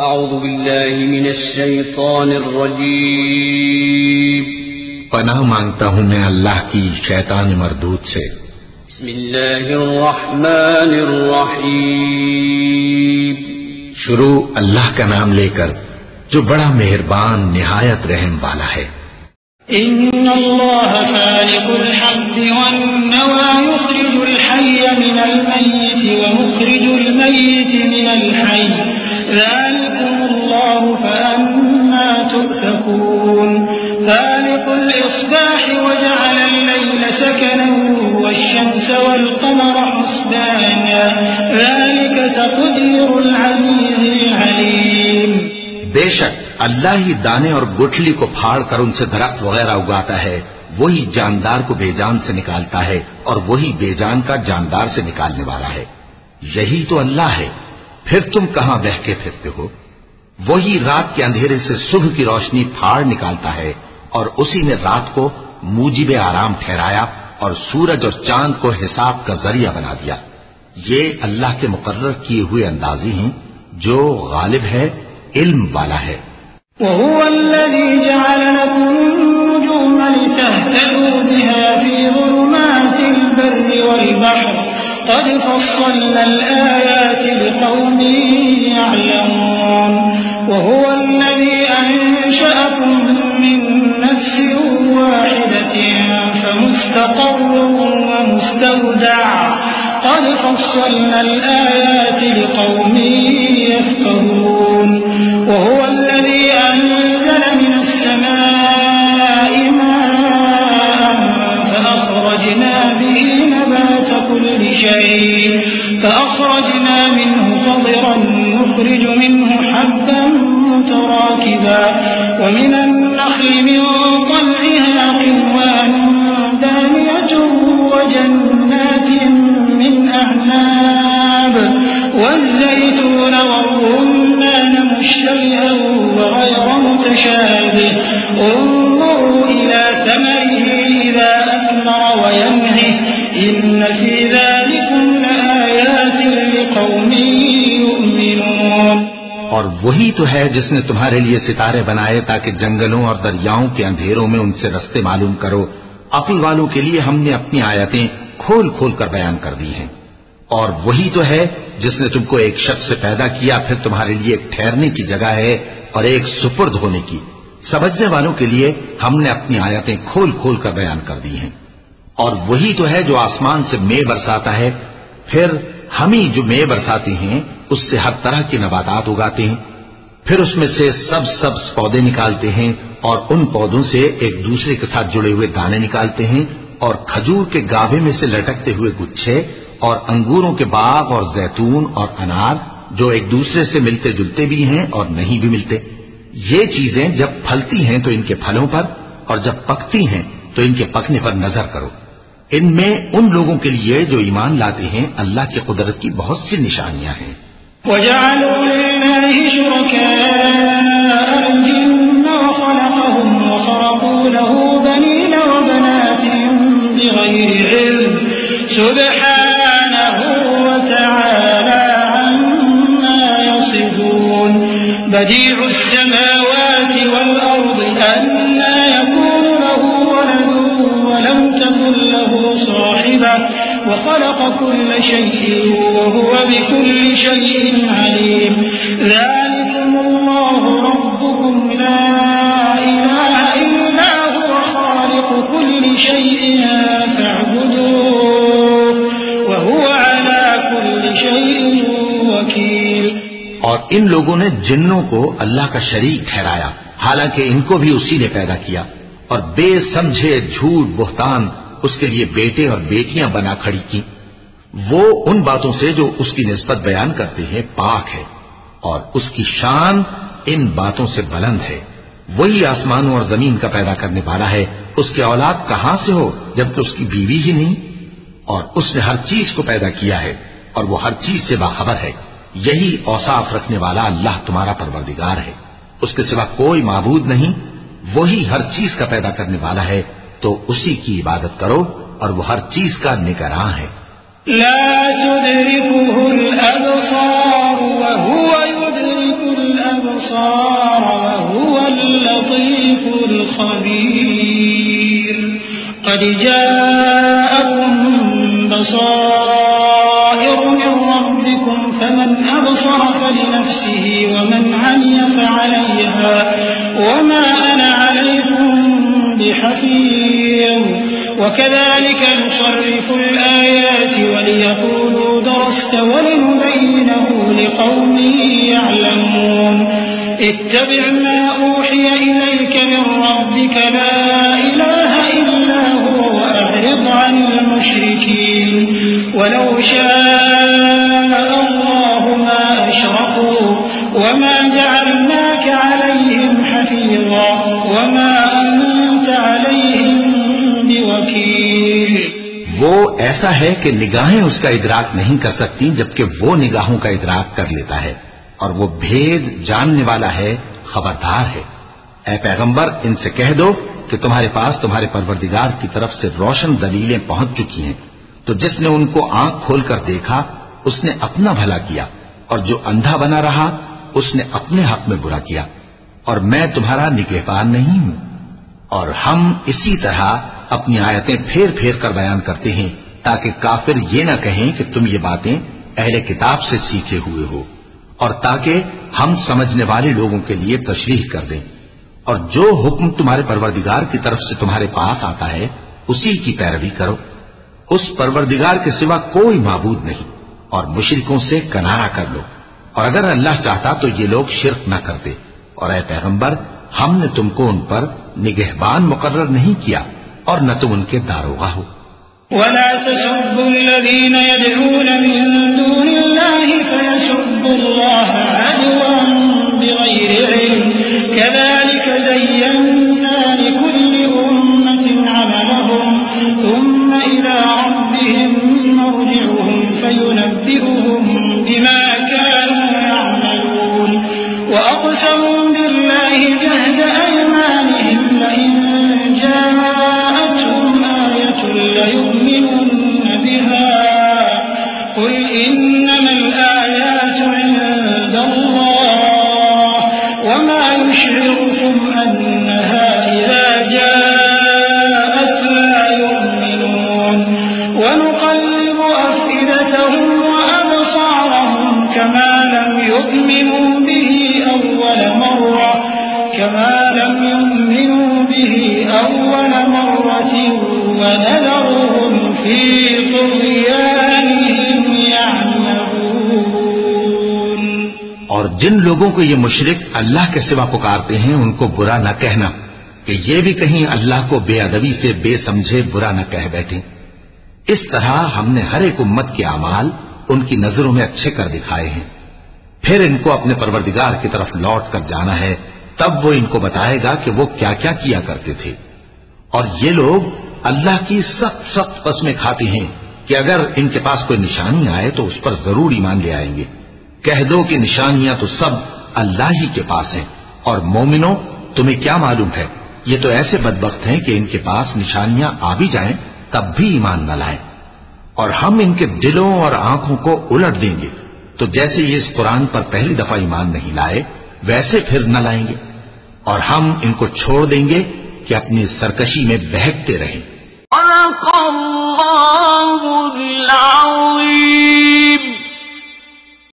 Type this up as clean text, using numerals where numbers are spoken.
اعوذ باللہ من الشیطان الرجیم پناہ مانگتا ہوں میں اللہ کی شیطان مردود سے۔ بسم اللہ الرحمن الرحیم شروع اللہ کا نام لے کر جو بڑا مہربان نہایت رحم والا ہے۔ ان اللہ خالق الحب والنوى يخرج الحي من الميت ومخرج الميت من الحي ذلكم الله فأنا تؤفكون خالق الإصباح وجعل الليل سكنا والشمس والقمر حسبانا ذلك تقدير العزيز العليم۔ بے شک اللہ ہی دانے اور گٹھلی کو پھاڑ کر ان سے درخت وغیرہ اگاتا ہے، وہی جاندار کو بے جان سے نکالتا ہے اور وہی بے جان کا جاندار سے نکالنے والا ہے۔ یہی تو اللہ ہے، پھر تم کہاں بہہ کے پھرتے ہو؟ وہی رات کے اندھیرے سے صبح کی روشنی پھاڑ نکالتا ہے اور اسی نے رات کو موجب آرام ٹھہرایا اور سورج اور چاند کو حساب کا ذریعہ بنا دیا۔ یہ اللہ کے مقرر کیے ہوئے اندازی ہیں جو غالب ہے، علم والا ہے۔ وهو الذي جعل لكم النجوم لتهتدوا بها في ظلمات البر والبحر قد فصلنا الآيات لقوم يعلمون وهو الذي أنشأكم من نفس واحدة فمستقر ومستودع قد فصلنا الآيات لقوم يفقهون وهو الذي أنزل من السماء ماء فأخرجنا به نبات كل شيء فأخرجنا منه خضرا نخرج منه حبا متراكبا ومن النخل من طلعها قنوان دانية وجنات من أعناب والزيتون والرمان مشتبها وغير متشابه انظروا إلى ثمره إذا أثمر وينعه إن في ذلكم لآيات لقوم يؤمنون۔ اور وہی تو ہے جس نے تمہارے لیے ستارے بنائے تاکہ جنگلوں اور دریاؤں کے اندھیروں میں ان سے رستے معلوم کرو۔ عقل والوں کے لیے ہم نے اپنی آیتیں کھول کھول کر بیان کر دی ہیں۔ اور وہی تو ہے جس نے تم کو ایک شخص سے پیدا کیا، پھر تمہارے لیے ایک ٹھہرنے کی جگہ ہے اور ایک سپرد ہونے کی۔ سمجھنے والوں کے لیے ہم نے اپنی آیتیں کھول کھول کر بیان کر دی ہیں۔ اور وہی تو ہے جو آسمان سے مے برساتا ہے، پھر ہم ہی جو مے برساتے ہیں اس سے ہر طرح کے نباتات اگاتے ہیں، پھر اس میں سے سبز پودے نکالتے ہیں اور ان پودوں سے ایک دوسرے کے ساتھ جڑے ہوئے دانے نکالتے ہیں اور کھجور کے گابھے میں سے لٹکتے ہوئے گچھے اور انگوروں کے باغ اور زیتون اور انار جو ایک دوسرے سے ملتے جلتے بھی ہیں اور نہیں بھی ملتے۔ یہ چیزیں جب پھلتی ہیں تو ان کے پھلوں پر اور جب پکتی ہیں تو ان کے پکنے پر نظر کرو۔ ان میں ان لوگوں کے لیے جو ایمان لاتے ہیں اللہ کی قدرت کی بہت سی نشانیاں ہیں۔ وَجَعَلُوا لِلَّهِ شُرَكَاءَ الْجِنَّ وَخَلَقَهُمْ وَخَرَقُوا لَهُ بَنِينَ وَبَنَاتٍ بِغَيْرِ عِلْمٍ سُبْحَانَهُ وَتَعَالَى عَمَّا يَصِفُونَ بَدِيعُ السَّمَاوَاتِ وَالْأَرْضِ أَنَّى يَكُونُ لَهُ وَلَدٌ وَلَمْ تَكُنْ لَهُ صَاحِبَةٌ وخلق كل شيء وهو بكل شيء عليم ذلكم الله ربكم لا إله إلا هو خالق كل شيء فاعبدوه وهو على كل شيء وكيل۔ اور ان لوگوں نے جنوں کو اللہ کا شریک ٹھہرایا حالانکہ ان کو بھی اسی نے پیدا کیا، اور بے سمجھے جھوٹ بہتان اس کے لیے بیٹے اور بیٹیاں بنا کھڑی کی۔ وہ ان باتوں سے جو اس کی نسبت بیان کرتے ہیں پاک ہے اور اس کی شان ان باتوں سے بلند ہے۔ وہی آسمانوں اور زمین کا پیدا کرنے والا ہے، اس کے اولاد کہاں سے ہو جبکہ اس کی بیوی ہی نہیں؟ اور اس نے ہر چیز کو پیدا کیا ہے اور وہ ہر چیز سے باخبر ہے۔ یہی اوصاف رکھنے والا اللہ تمہارا پروردگار ہے، اس کے سوا کوئی معبود نہیں۔ وہی ہر چیز کا پیدا کرنے والا ہے تو اسی کی عبادت کرو اور وہ ہر چیز کا نگراں ہے۔ لا تدركه الأبصار وهو يدرك الأبصار الأبصار وهو اللطيف الخبير قد جاءكم بصائر من ربكم فمن أبصر فلنفسه ومن عمي فعليها وما أنا عليكم بحفيظ وكذلك نصرف الآيات وليقولوا درست ولنبينه لقوم يعلمون اتبع ما أوحي إليك من ربك لا إله إلا هو وأعرض عن المشركين ولو شاء الله ما أشركوا وما جعلناك عليهم حفيظا وما أنت عليهم بوكيل. وہ ایسا ہے کہ نگاہیں اس کا ادراک نہیں کر سکتی جبکہ وہ نگاہوں کا ادراک کر لیتا ہے اور وہ بھید جاننے والا ہے، خبردار ہے. اے پیغمبر ان سے کہہ دو کہ تمہارے پاس تمہارے پروردگار کی طرف سے روشن دلیلیں پہنچ چکی ہیں، تو جس نے ان کو آنکھ کھول کر دیکھا اس نے اپنا بھلا کیا اور جو اندھا بنا رہا اس نے اپنے حق میں برا کیا، اور میں تمہارا نگہبان نہیں ہوں. اور ہم اسی طرح اپنی آیتیں پھیر پھیر کر بیان کرتے ہیں تاکہ کافر یہ نہ کہیں کہ تم یہ باتیں اہل کتاب سے سیکھے ہوئے ہو، اور تاکہ ہم سمجھنے والے لوگوں کے لیے تشریح کر دیں. اور جو حکم تمہارے پروردگار کی طرف سے تمہارے پاس آتا ہے اسی کی پیروی کرو. اس پروردگار کے سوا کوئی معبود نہیں، اور مشرکوں سے کنارہ کر لو، اور اگر اللہ چاہتا تو یہ لوگ شرک نہ کرتے. اور اے پیغمبر ہم نے تم کو ان پر نگہبان مقرر نہیں کیا اور نہ تم ان کے داروغہ ہو. ولا تسبوا الذين يدعون من دون الله فيسبوا الله عدوا بغير علم كذلك زينا لكل أمة عملهم ثم إلى ربهم مرجعهم فينبئهم بما كانوا يعملون وأقسموا بالله جهد أيمانهم لئن جاءتهم آية ليؤمنن بها قل إنما الآيات عند الله وما يشعركم أنها إذا جاءت لا يؤمنون ونقلب أفئدتهم وأبصارهم كما لم يؤمنوا به أول مرة ونذرهم في طغيانهم يعمهون. اور جن لوگوں کو یہ مشرک اللہ کے سوا پکارتے ہیں ان کو برا نہ کہنا کہ یہ بھی کہیں اللہ کو بے ادبی سے بے سمجھے برا نہ کہہ بیٹھیں. اس طرح ہم نے ہر ایک امت کے اعمال ان کی نظروں میں اچھے کر دکھائے ہیں. پھر ان کو اپنے پروردگار کی طرف لوٹ کر جانا ہے، تب وہ ان کو بتائے گا کہ وہ کیا کیا کیا کرتے تھے. اور یہ لوگ اللہ کی سخت سخت قسمیں کھاتے ہیں کہ اگر ان کے پاس کوئی نشانی آئے تو اس پر ضرور ایمان لے آئیں گے. کہہ دو کہ نشانیاں تو سب اللہ ہی کے پاس ہیں، اور مومنوں تمہیں کیا معلوم ہے یہ تو ایسے بدبخت ہیں کہ ان کے پاس نشانیاں آ بھی جائیں تب بھی ایمان نہ لائیں. اور ہم ان کے دلوں اور آنکھوں کو الٹ دیں گے، تو جیسے یہ اس قرآن پر پہلی دفعہ ایمان نہیں لائے ویسے پھر نہ لائیں گے، اور ہم ان کو چھوڑ دیں گے کہ اپنی سرکشی میں بہکتے رہیں. صدق اللہ العظیم.